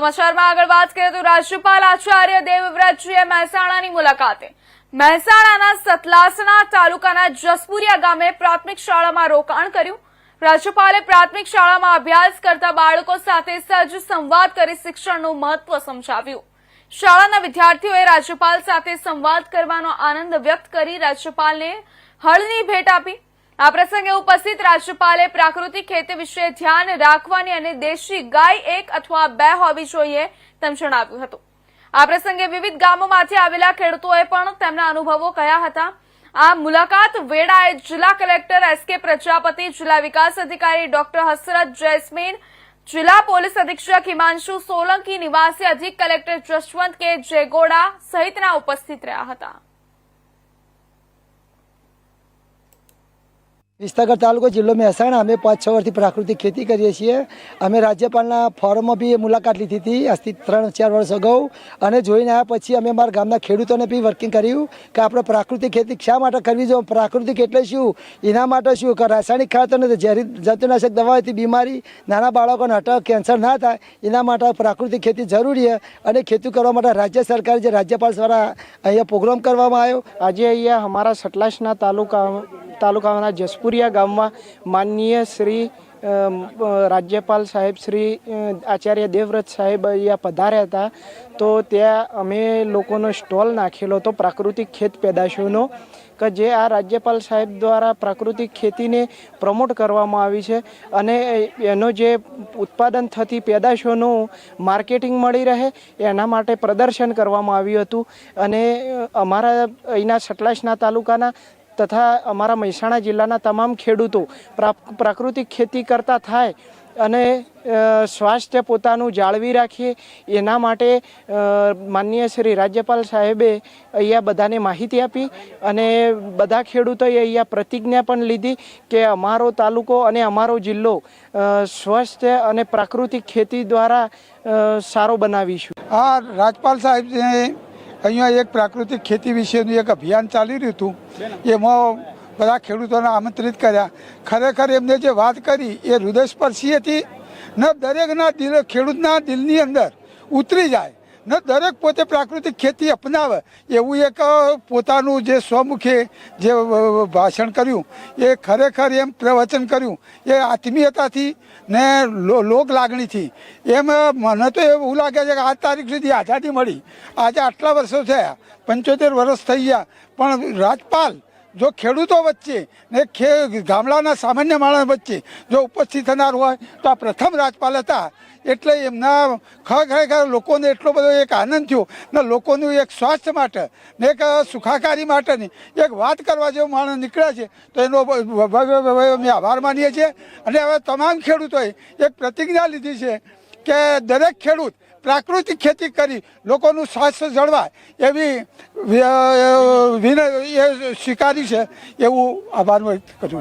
સમાચારમાં આગળ વાત કરીએ તો રાજ્યપાલ આચાર્ય દેવવ્રતજીએ મહેસાણાની મુલાકાતે મહેસાણાના સતલાસણા તાલુકાના જસપુરિયા ગામે પ્રાથમિક શાળામાં રોકાણ કર્યું। રાજ્યપાલે પ્રાથમિક શાળામાં અભ્યાસ કરતા બાળકો સાથે સહજ સંવાદ કરી શિક્ષણનું મહત્વ સમજાવ્યું। શાળાના વિદ્યાર્થીઓએ રાજ્યપાલ સાથે સંવાદ કરવાનો આનંદ વ્યક્ત કરી રાજ્યપાલને હળની ભેટ આપી। આ પ્રસંગે ઉપસ્થિત રાજ્યપાલે પ્રાકૃતિક ખેતી વિશે ધ્યાન રાખવાની અને દેશી ગાય 1 અથવા 2 હોવી જોઈએ તેમ જણાવ્યું હતું। આ પ્રસંગે વિવિધ ગામોમાંથી આવેલા ખેડૂતોએ પણ તેમના અનુભવો કહ્યા હતા। આ મુલાકાત વેળાએ જિલ્લા કલેક્ટર એસ.કે. પ્રજાપતિ, જિલ્લા વિકાસ અધિકારી ડોક્ટર હસરત જૈસ્મીન, જિલ્લા પોલીસ અધિક્ષક હિમાંશુ સોલંકી, નિવાસી અધિક કલેક્ટર જશવંત કે જેગોડા સહિતના ઉપસ્થિત રહ્યા હતા। વિસનગર તાલુકો જિલ્લો મહેસાણા અમે 5-6 વર્ષથી પ્રાકૃતિક ખેતી કરીએ છીએ। અમે રાજ્યપાલના ફોરમમાં બી મુલાકાત લીધી હતી આજથી 3-4 વર્ષ અગાઉ અને જોઈને આવ્યા પછી અમે અમારા ગામના ખેડૂતોને બી વર્કિંગ કર્યું કે આપણે પ્રાકૃતિક ખેતી શા માટે કરવી જોઈએ, પ્રાકૃતિક એટલે શું, એના માટે શું કે રાસાયણિક ખાતર અને ઝેરી જંતુનાશક દવાઓથી બીમારી નાના બાળકોને અટક કેન્સર ના થાય એના માટે પ્રાકૃતિક ખેતી જરૂરી છે અને ખેતી કરવા માટે રાજ્ય સરકાર જે રાજ્યપાલ દ્વારા અહીંયા પ્રોગ્રામ કરવામાં આવ્યો। આજે અહીંયા અમારા સતલાસના તાલુકાના જસપુરિયા ગામમાં માનનીય શ્રી રાજ્યપાલ સાહેબ શ્રી આચાર્ય દેવવ્રત સાહેબ અહીંયા પધાર્યા હતા। તો ત્યાં અમે લોકોનો સ્ટોલ નાખેલો હતો પ્રાકૃતિક ખેત પેદાશોનો કે જે આ રાજ્યપાલ સાહેબ દ્વારા પ્રાકૃતિક ખેતીને પ્રમોટ કરવામાં આવી છે અને એનો જે ઉત્પાદન થતી પેદાશોનું માર્કેટિંગ મળી રહે એના માટે પ્રદર્શન કરવામાં આવ્યું હતું। અને અમારા અહીંના સતલાસના તાલુકાના તથા અમારા મહેસાણા જિલ્લાના તમામ ખેડૂતો પ્રાકૃતિક ખેતી કરતા થાય અને સ્વાસ્થ્ય પોતાનું જાળવી રાખીએ એના માટે માનનીય શ્રી રાજ્યપાલ સાહેબે અહીંયા બધાને માહિતી આપી અને બધા ખેડૂતોએ અહીંયા પ્રતિજ્ઞા પણ લીધી કે અમારો તાલુકો અને અમારો જિલ્લો સ્વસ્થ અને પ્રાકૃતિક ખેતી દ્વારા સારો બનાવીશું। આ રાજ્યપાલ સાહેબને અહીંયા એક પ્રાકૃતિક ખેતી વિશેનું એક અભિયાન ચાલી રહ્યું હતું, એમાં બધા ખેડૂતોને આમંત્રિત કર્યા। ખરેખર એમને જે વાત કરી એ હૃદયસ્પર્શી હતી ને દરેકના દિલ ખેડૂતના દિલની અંદર ઉતરી જાય ને દરેક પોતે પ્રાકૃતિક ખેતી અપનાવે એવું એક પોતાનું જે સ્વમુખે જે ભાષણ કર્યું એ ખરેખર એમ પ્રવચન કર્યું એ આત્મીયતાથી ને લોક લાગણીથી એમ મને તો એવું લાગે છે કે આજ તારીખ સુધી આઝાદી મળી, આજે આટલા વર્ષો થયા, 75 વર્ષ થઈ ગયા, પણ રાજ્યપાલ જો ખેડૂતો વચ્ચે ને ગામડાના સામાન્ય માણસ વચ્ચે જો ઉપસ્થિત થનાર હોય તો આ પ્રથમ રાજ્યપાલ હતા। એટલે એમના ખરેખર લોકોને એટલો બધો એક આનંદ થયો ને લોકોનું એક સ્વાસ્થ્ય માટે ને એક સુખાકારી માટેની એક વાત કરવા જેવો માણસ નીકળ્યા છે તો એનો અમે આભાર માનીએ છીએ। અને હવે તમામ ખેડૂતોએ એક પ્રતિજ્ઞા લીધી છે કે દરેક ખેડૂત પ્રાકૃતિક ખેતી કરી લોકોનું સ્વાસ્થ્ય જળવાય એવી સ્વીકારી છે, એવું આભાર વ્યક્ત કરું છું।